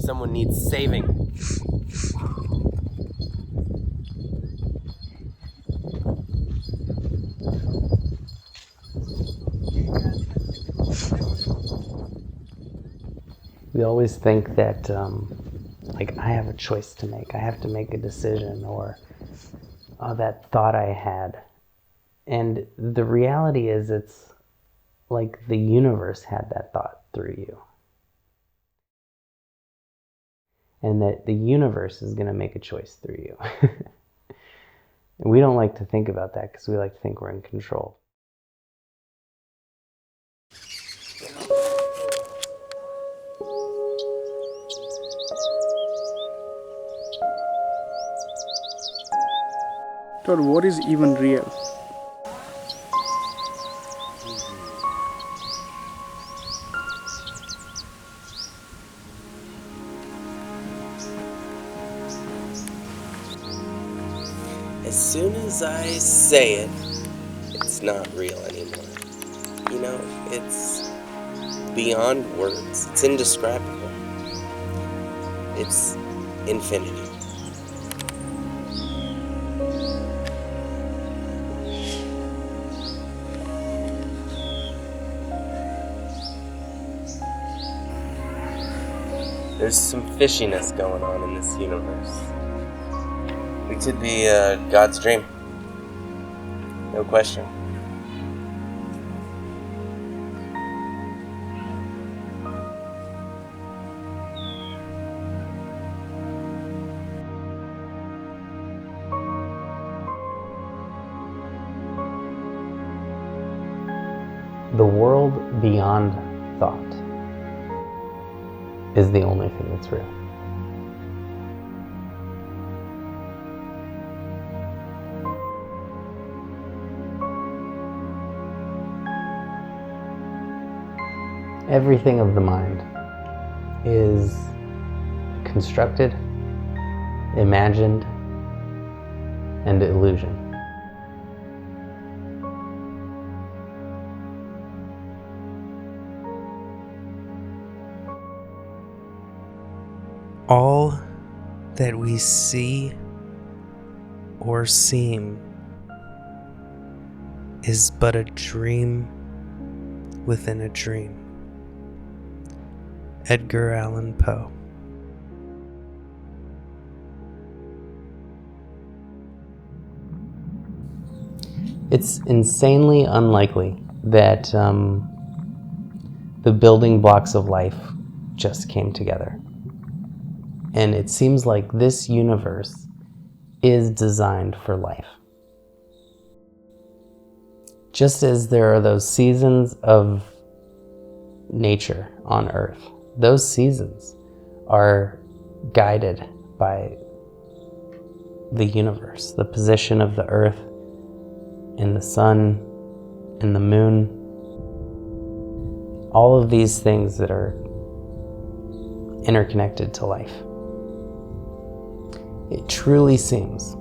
someone needs saving. We always think that, I have a choice to make. I have to make a decision, or, oh, that thought I had. And the reality is, it's like the universe had that thought through you. And that the universe is going to make a choice through you. And we don't like to think about that because we like to think we're in control. Todd, what is even real? As soon as I say it, it's not real anymore. You know, it's beyond words. It's indescribable. It's infinity. There's some fishiness going on in this universe. We could be God's dream. No question. The world beyond thought is the only thing that's real. Everything of the mind is constructed, imagined, and illusion. All that we see or seem is but a dream within a dream. Edgar Allan Poe. It's insanely unlikely that the building blocks of life just came together. And it seems like this universe is designed for life. Just as there are those seasons of nature on Earth, those seasons are guided by the universe, the position of the Earth and the sun and the moon. All of these things that are interconnected to life. It truly seems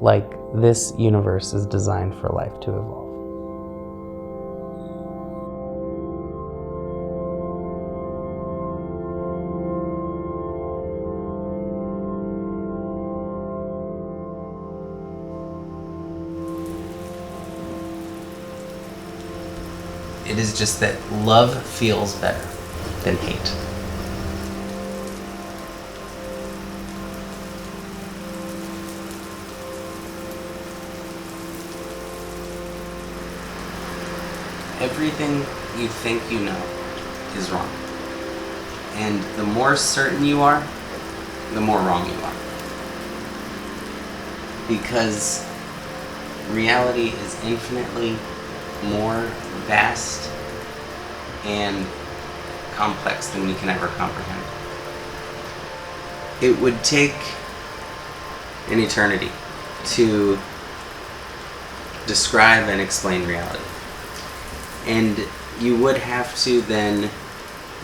like this universe is designed for life to evolve. It is just that love feels better than hate. Everything you think you know is wrong. And the more certain you are, the more wrong you are. Because reality is infinitely more vast and complex than we can ever comprehend. It would take an eternity to describe and explain reality. And you would have to then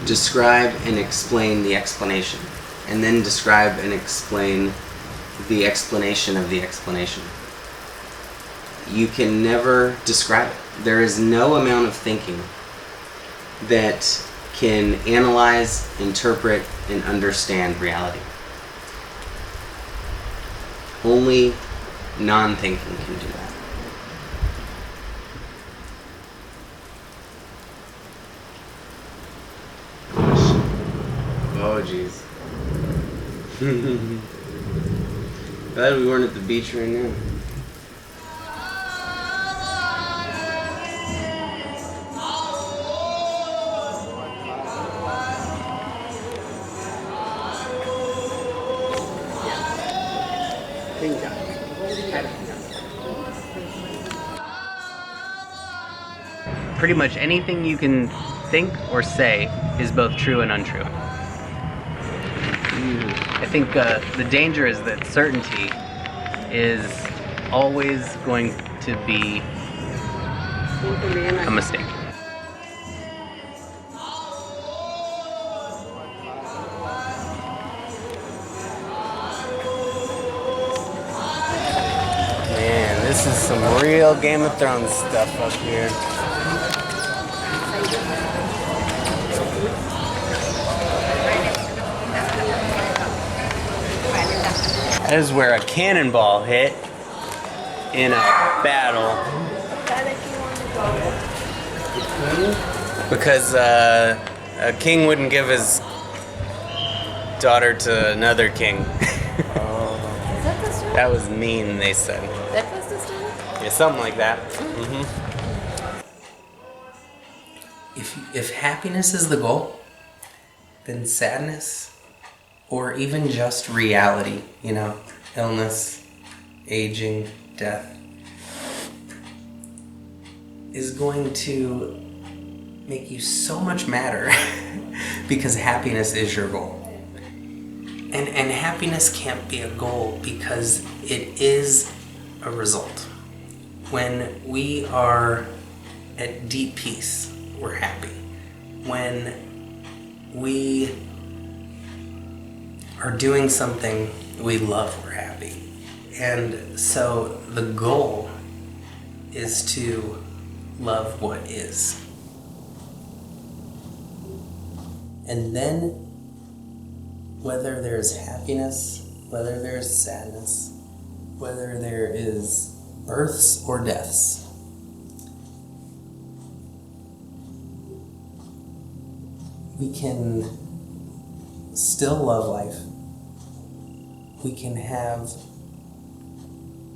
describe and explain the explanation, and then describe and explain the explanation of the explanation. You can never describe it. There is no amount of thinking that can analyze, interpret, and understand reality. Only non-thinking can do that. Oh, jeez. Glad we weren't at the beach right now. Pretty much anything you can think or say is both true and untrue. I think the danger is that certainty is always going to be a mistake. Man, this is some real Game of Thrones stuff up here. That is where a cannonball hit in a battle. Because a king wouldn't give his daughter to another king. That was mean, they said. That was the story? Yeah, something like that. If happiness is the goal, then sadness, or even just reality, illness, aging, death, is going to make you so much madder because happiness is your goal. And happiness can't be a goal because it is a result. When we are at deep peace, we're happy. When we are doing something we love, we're happy. And so the goal is to love what is. And then, whether there's happiness, whether there's sadness, whether there is births or deaths, we can still love life. We can have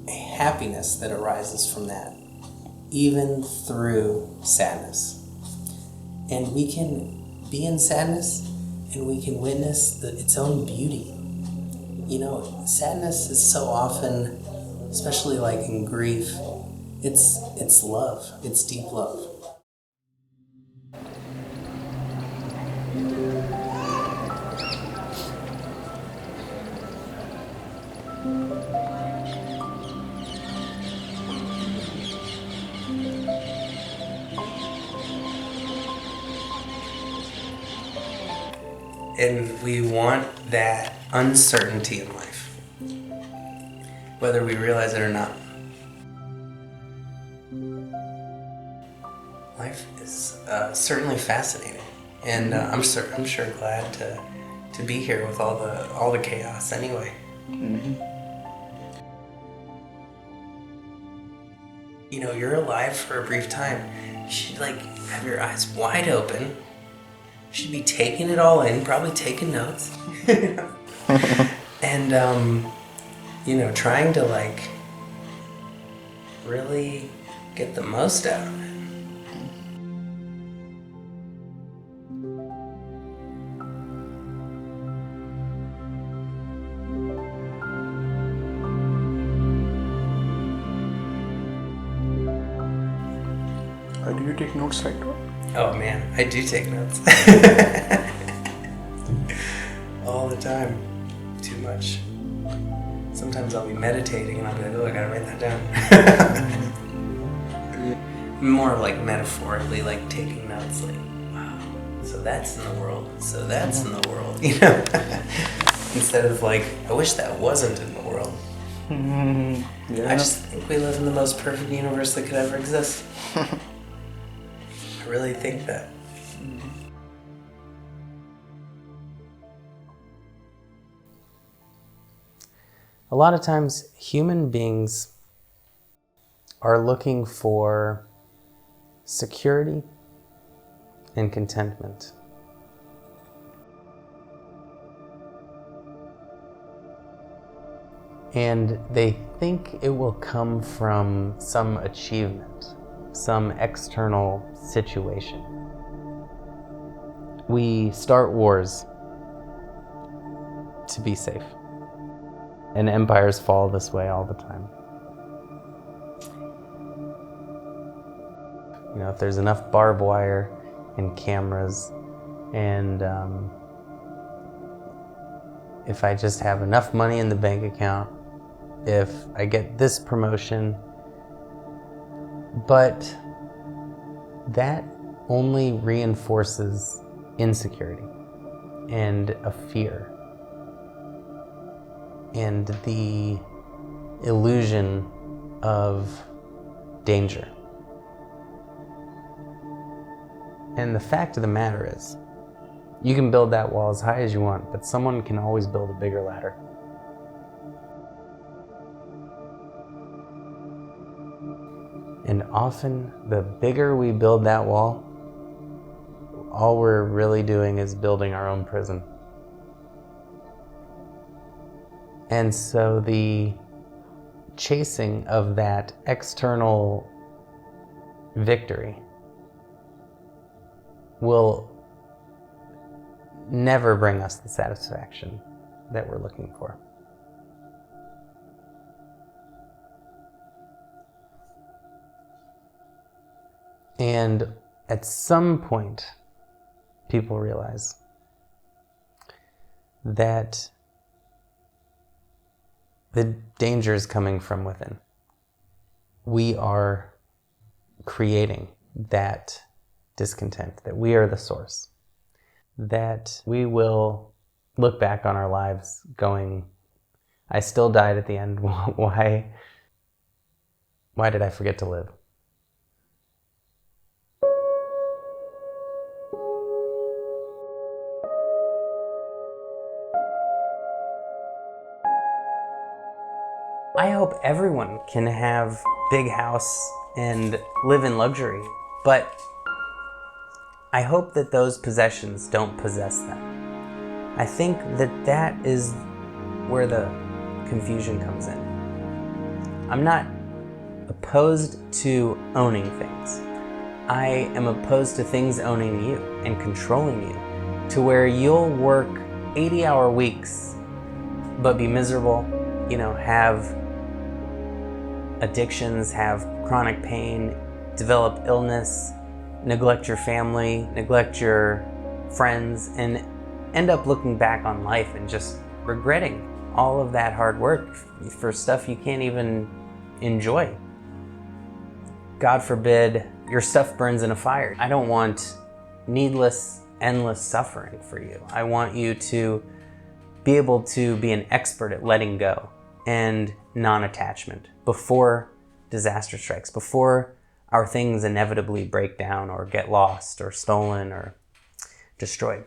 a happiness that arises from that, even through sadness. And we can be in sadness and we can witness its own beauty. Sadness is so often, especially like in grief, it's love, it's deep love. And we want that uncertainty in life, whether we realize it or not. Life is certainly fascinating, and I'm sure glad to be here with all the chaos. Anyway, you're alive for a brief time. You should have your eyes wide open. Should be taking it all in, probably taking notes. And, trying to, really get the most out of it. Do you take notes right now? Oh man, I do take notes. All the time. Too much. Sometimes I'll be meditating and I'll be like, oh, I gotta write that down. More metaphorically, taking notes, wow, so that's in the world, so that's in the world, Instead of I wish that wasn't in the world. Yeah. I just think we live in the most perfect universe that could ever exist. I really think that. A lot of times human beings are looking for security and contentment. And they think it will come from some achievement, some external situation. We start wars to be safe. And empires fall this way all the time. You know, if there's enough barbed wire and cameras, and if I just have enough money in the bank account, if I get this promotion, but that only reinforces insecurity and a fear and the illusion of danger. And the fact of the matter is, you can build that wall as high as you want, but someone can always build a bigger ladder. And often, the bigger we build that wall, all we're really doing is building our own prison. And so the chasing of that external victory will never bring us the satisfaction that we're looking for. And at some point, people realize that the danger is coming from within. We are creating that discontent, that we are the source, that we will look back on our lives going, I still died at the end. Why did I forget to live? I hope everyone can have big house and live in luxury, but I hope that those possessions don't possess them. I think that that is where the confusion comes in. I'm not opposed to owning things. I am opposed to things owning you and controlling you to where you'll work 80-hour weeks but be miserable, have addictions, have chronic pain, develop illness, neglect your family, neglect your friends, and end up looking back on life and just regretting all of that hard work for stuff you can't even enjoy. God forbid your stuff burns in a fire. I don't want needless, endless suffering for you. I want you to be able to be an expert at letting go and non-attachment before disaster strikes, before our things inevitably break down or get lost or stolen or destroyed,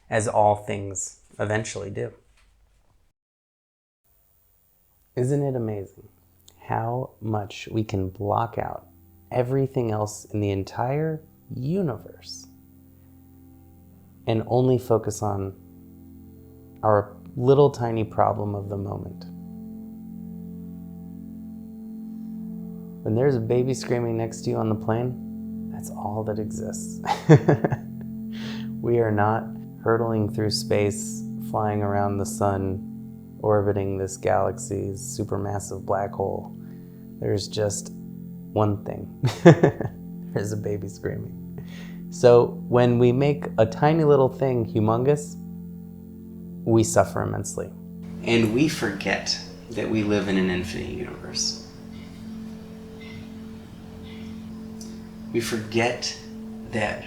as all things eventually do. Isn't it amazing how much we can block out everything else in the entire universe and only focus on our little tiny problem of the moment? When there's a baby screaming next to you on the plane, that's all that exists. We are not hurtling through space, flying around the sun, orbiting this galaxy's supermassive black hole. There's just one thing. There's a baby screaming. So when we make a tiny little thing humongous, we suffer immensely. And we forget that we live in an infinite universe. We forget that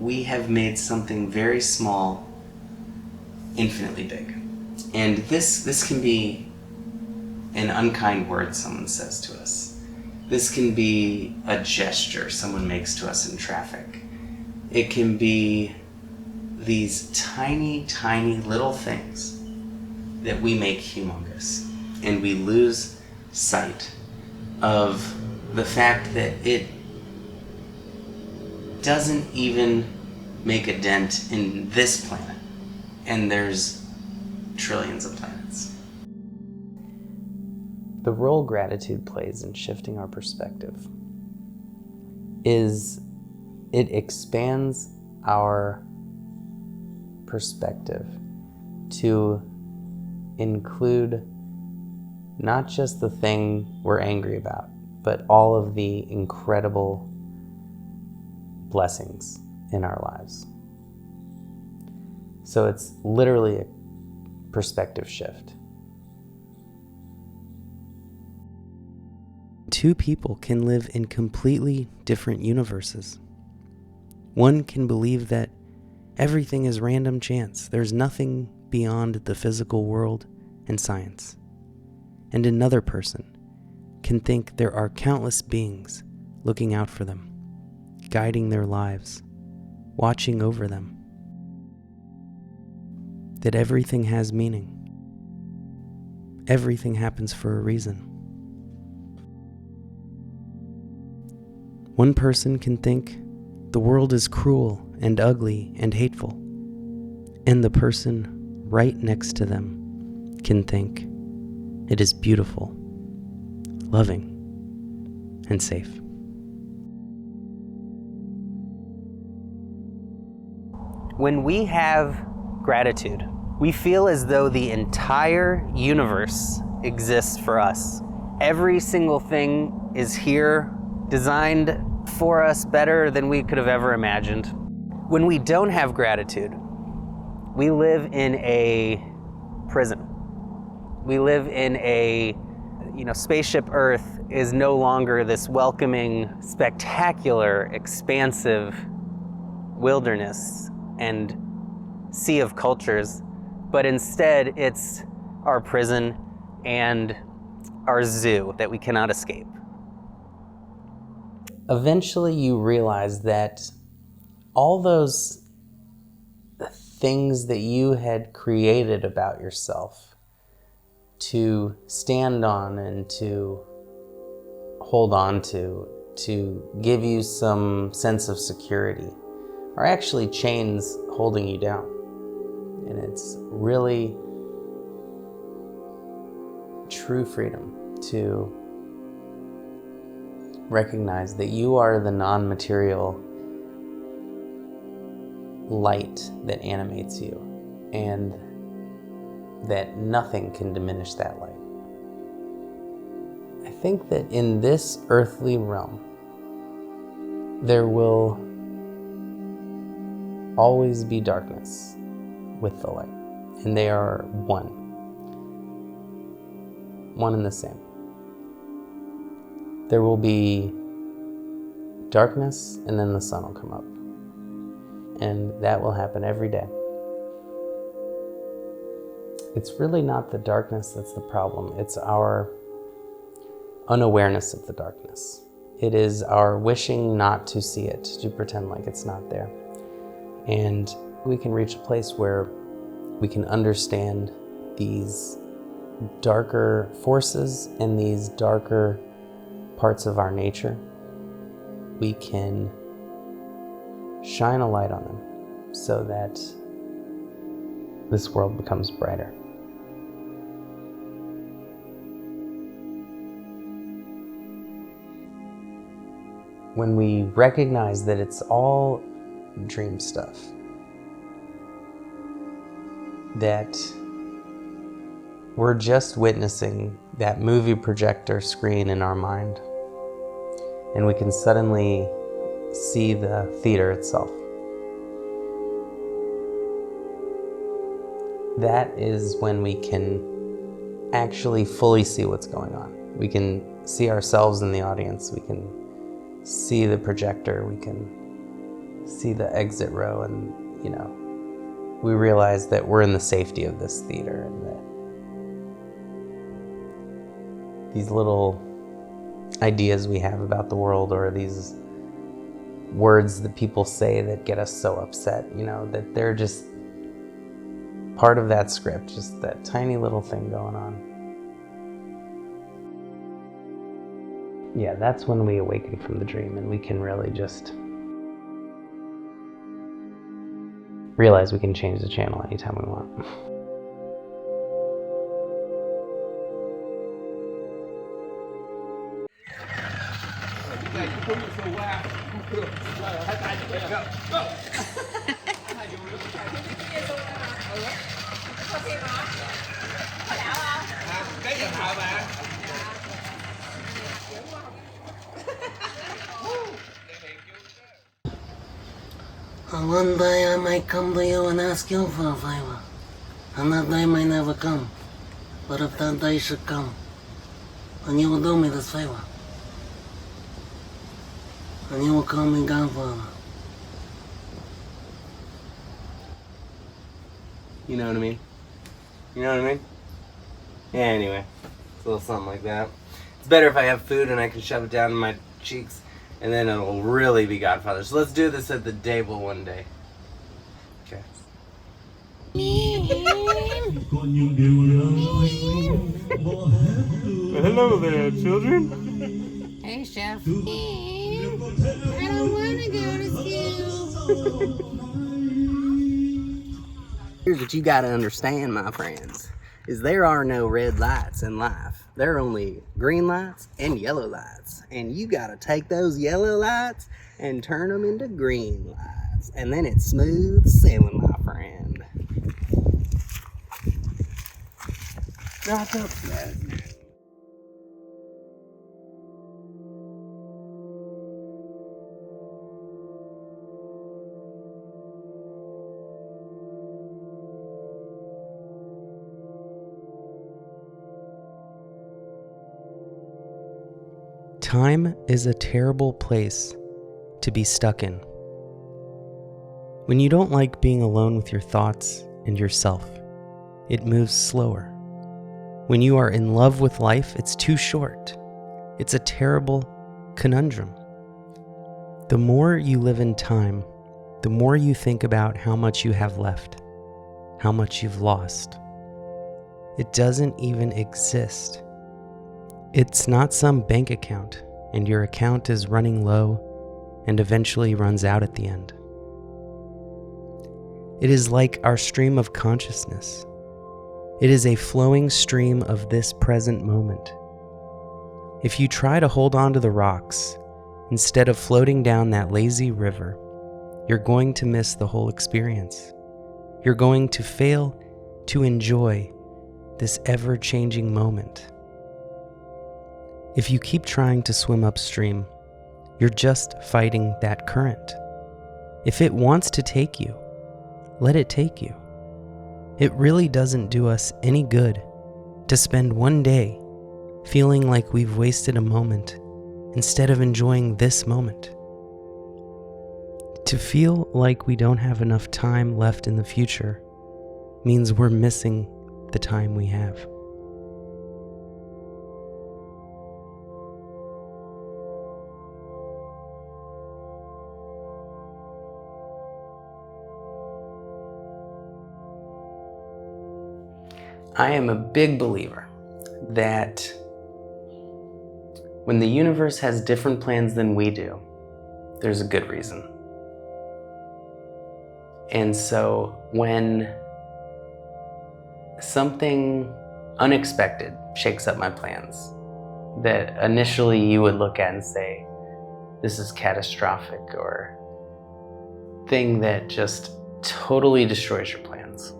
we have made something very small infinitely big. And this can be an unkind word someone says to us. This can be a gesture someone makes to us in traffic. It can be these tiny, tiny little things that we make humongous. and we lose sight of the fact that it doesn't even make a dent in this planet, and there's trillions of planets. The role gratitude plays in shifting our perspective is it expands our perspective to include not just the thing we're angry about, but all of the incredible blessings in our lives. So it's literally a perspective shift. Two people can live in completely different universes. One can believe that everything is random chance. There's nothing beyond the physical world and science. And another person can think there are countless beings looking out for them, guiding their lives, watching over them. That everything has meaning. Everything happens for a reason. One person can think the world is cruel and ugly and hateful, and the person right next to them can think it is beautiful, loving, and safe. When we have gratitude, we feel as though the entire universe exists for us. Every single thing is here, designed for us better than we could have ever imagined. When we don't have gratitude, we live in a prison. We live in a, spaceship Earth is no longer this welcoming, spectacular, expansive wilderness and sea of cultures, but instead it's our prison and our zoo that we cannot escape. Eventually you realize that all those things that you had created about yourself to stand on and to hold on to give you some sense of security, are actually chains holding you down. And it's really true freedom to recognize that you are the non-material light that animates you, and that nothing can diminish that light. I think that in this earthly realm, there will always be darkness with the light, and they are one and the same. There will be darkness, and then the sun will come up. And that will happen every day. It's really not the darkness that's the problem. It's our unawareness of the darkness. It is our wishing not to see it, to pretend like it's not there. And we can reach a place where we can understand these darker forces and these darker parts of our nature. We can shine a light on them so that this world becomes brighter. When we recognize that it's all dream stuff, that we're just witnessing that movie projector screen in our mind, and we can suddenly see the theater itself. That is when we can actually fully see what's going on. We can see ourselves in the audience. We can see the projector. We can see the exit row, and we realize that we're in the safety of this theater, and that these little ideas we have about the world, or these words that people say that get us so upset, that they're just part of that script, just that tiny little thing going on. yeah, that's when we awaken from the dream and we can really just realize we can change the channel anytime we want. One day I might come to you and ask you for a favor, and that day may never come. But if that day should come, then you will do me this favor, and you will call me Godfather. You know what I mean? You know what I mean? Yeah, anyway. It's a little something like that. It's better if I have food and I can shove it down in my cheeks, and then it'll really be Godfather. So let's do this at the table one day. Okay. Hello there, children. Hey, Chef. I don't want to go to school. Here's what you gotta understand, my friends, is there are no red lights in life. There are only green lights and yellow lights. And you gotta take those yellow lights and turn them into green lights. And then it's smooth sailing, my friend. Not upset. Time is a terrible place to be stuck in. When you don't like being alone with your thoughts and yourself, it moves slower. When you are in love with life, it's too short. It's a terrible conundrum. The more you live in time, the more you think about how much you have left, how much you've lost. It doesn't even exist. It's not some bank account, and your account is running low and eventually runs out at the end. It is like our stream of consciousness. It is a flowing stream of this present moment. If you try to hold on to the rocks instead of floating down that lazy river, you're going to miss the whole experience. You're going to fail to enjoy this ever-changing moment. If you keep trying to swim upstream, you're just fighting that current. If it wants to take you, let it take you. It really doesn't do us any good to spend one day feeling like we've wasted a moment instead of enjoying this moment. To feel like we don't have enough time left in the future means we're missing the time we have. I am a big believer that when the universe has different plans than we do, there's a good reason. And so when something unexpected shakes up my plans that initially you would look at and say, this is catastrophic, or thing that just totally destroys your plans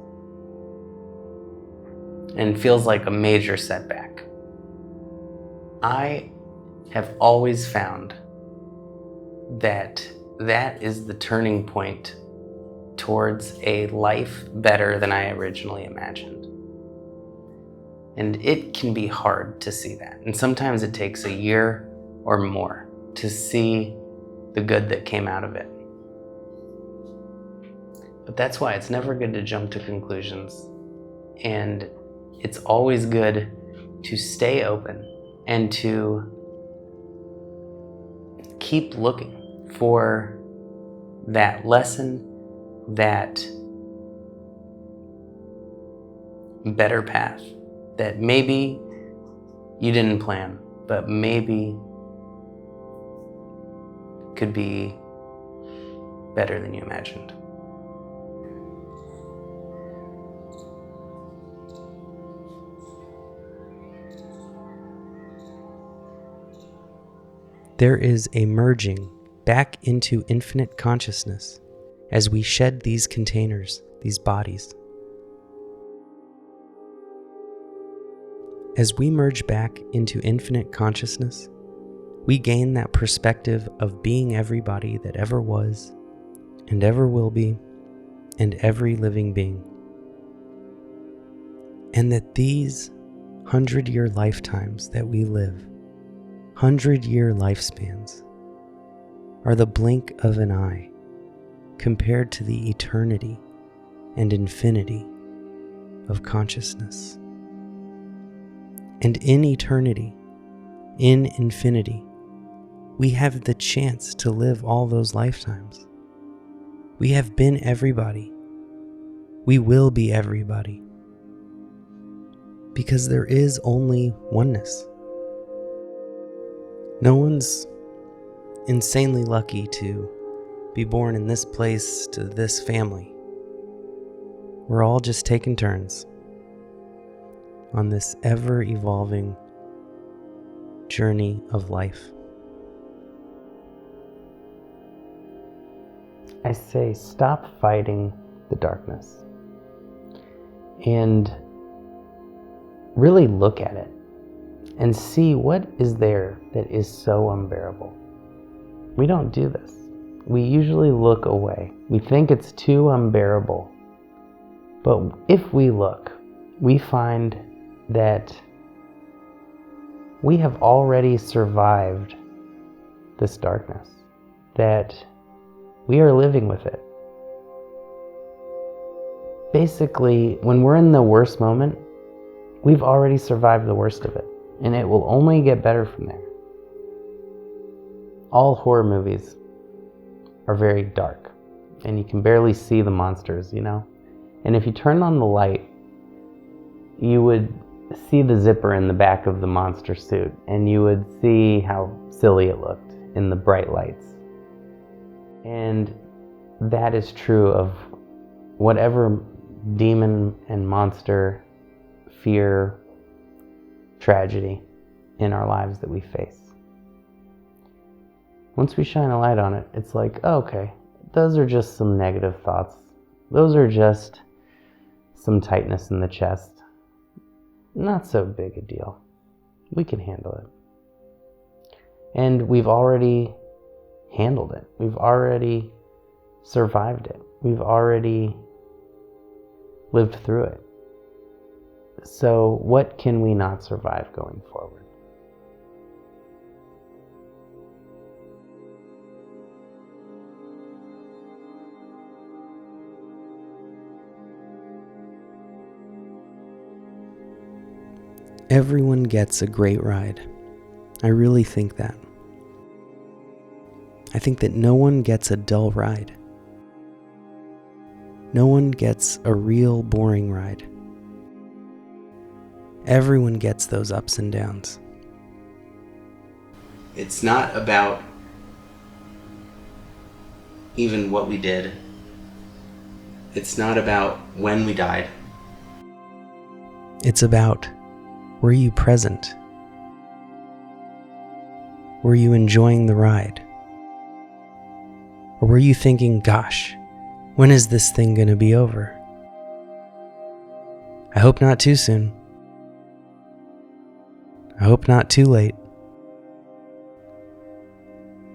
and feels like a major setback, I have always found that that is the turning point towards a life better than I originally imagined. And it can be hard to see that. And sometimes it takes a year or more to see the good that came out of it. But that's why it's never good to jump to conclusions. And it's always good to stay open and to keep looking for that lesson, that better path that maybe you didn't plan, but maybe could be better than you imagined. There is a merging back into infinite consciousness as we shed these containers, these bodies. As we merge back into infinite consciousness, we gain that perspective of being everybody that ever was and ever will be and every living being. And that these 100-year lifetimes that we live, 100-year lifespans, are the blink of an eye compared to the eternity and infinity of consciousness. And in eternity, in infinity, we have the chance to live all those lifetimes. We have been everybody. We will be everybody. Because there is only oneness. No one's insanely lucky to be born in this place to this family. We're all just taking turns on this ever-evolving journey of life. I say stop fighting the darkness and really look at it and see what is there that is so unbearable. We don't do this. We usually look away. We think it's too unbearable. But if we look, we find that we have already survived this darkness, that we are living with it. Basically, when we're in the worst moment, we've already survived the worst of it, and it will only get better from there. All horror movies are very dark, and you can barely see the monsters, you know? And if you turn on the light, you would see the zipper in the back of the monster suit, and you would see how silly it looked in the bright lights. And that is true of whatever demon and monster, fear, tragedy in our lives that we face. Once we shine a light on it, it's like, oh, okay, those are just some negative thoughts. Those are just some tightness in the chest. Not so big a deal. We can handle it. And we've already handled it. We've already survived it. We've already lived through it. So what can we not survive going forward? Everyone gets a great ride. I really think that. I think that no one gets a dull ride. No one gets a real boring ride. Everyone gets those ups and downs. It's not about even what we did. It's not about when we died. It's about, were you present? Were you enjoying the ride? Or were you thinking, gosh, when is this thing going to be over? I hope not too soon. I hope not too late.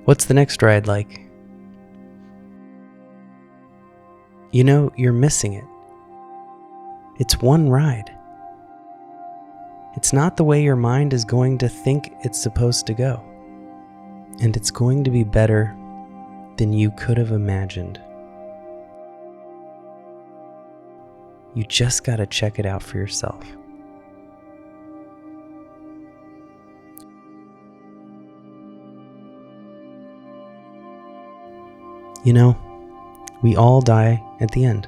What's the next ride like? You know, you're missing it. It's one ride. It's not the way your mind is going to think it's supposed to go. And it's going to be better than you could have imagined. You just gotta check it out for yourself. You know, we all die at the end.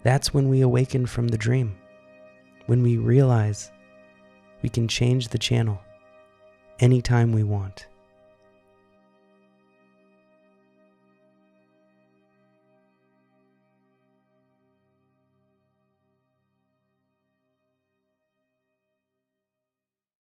That's when we awaken from the dream, when we realize we can change the channel anytime we want.